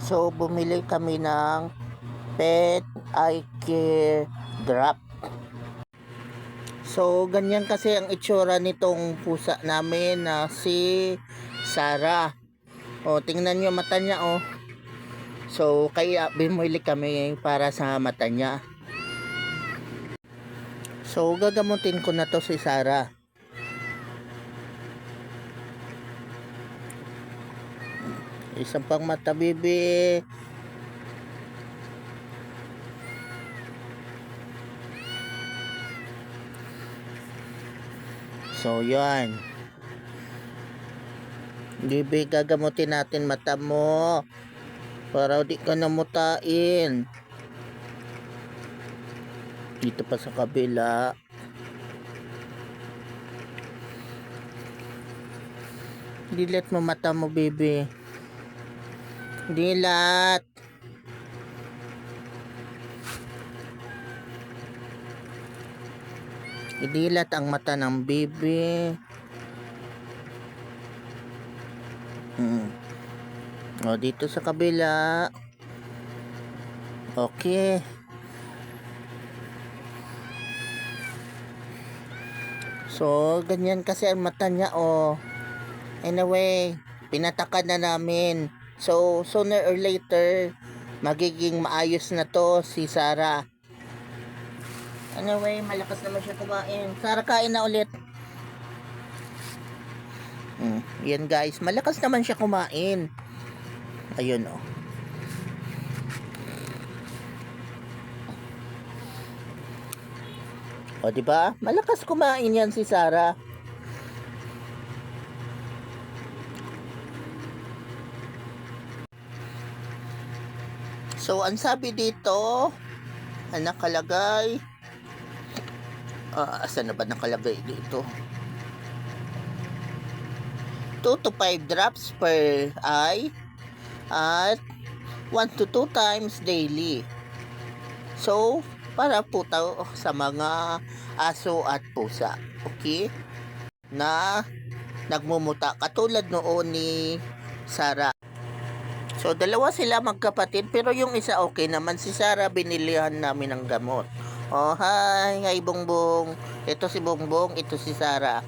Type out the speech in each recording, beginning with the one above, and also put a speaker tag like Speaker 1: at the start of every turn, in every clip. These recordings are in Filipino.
Speaker 1: So, bumili kami ng pet eye care drop. So, ganyan kasi ang itsura nitong pusa namin na si Sarah. O, tingnan nyo mata niya, o. So, kaya bumili kami para sa mata niya. So, gagamutin ko na to si Sarah. Isang pang mata, bibi. So, yan. Bibi, gagamutin natin mata mo. Para di ka namutain. Dito pa sa kabila. Dilat mo mata mo, bibi. Dilat. Idilat ang mata ng bibi. O, dito sa kabila. Okay. So, ganyan kasi ang mata niya, o. Anyway, pinatakad na namin. So, sooner or later, magiging maayos na to si Sarah. Anyway, malakas naman siya kumain. Sarah, kain na ulit. Yan guys, malakas naman siya kumain. Ayun, o. O, diba? Malakas kumain yan si Sarah. So, ang sabi dito, ang nakalagay, asan na ba nakalagay dito? 2 to 5 drops per eye at 1 to 2 times daily. So, para po to sa mga aso at pusa. Okay? Na nagmumuta. Katulad noon ni Sarah. So, dalawa sila magkapatid, pero yung isa okay naman. Si Sarah, binilihan namin ng gamot. Oh, hi! Hi, Bongbong. Ito si Bongbong, ito si Sarah.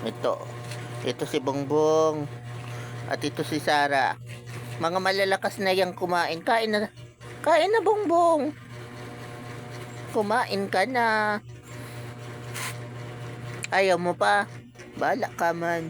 Speaker 1: Ito si Bongbong. At ito si Sarah. Mga malalakas na yang kumain. Kain na, Bongbong. Kumain ka na. Ayaw mo pa? Bahala ka man.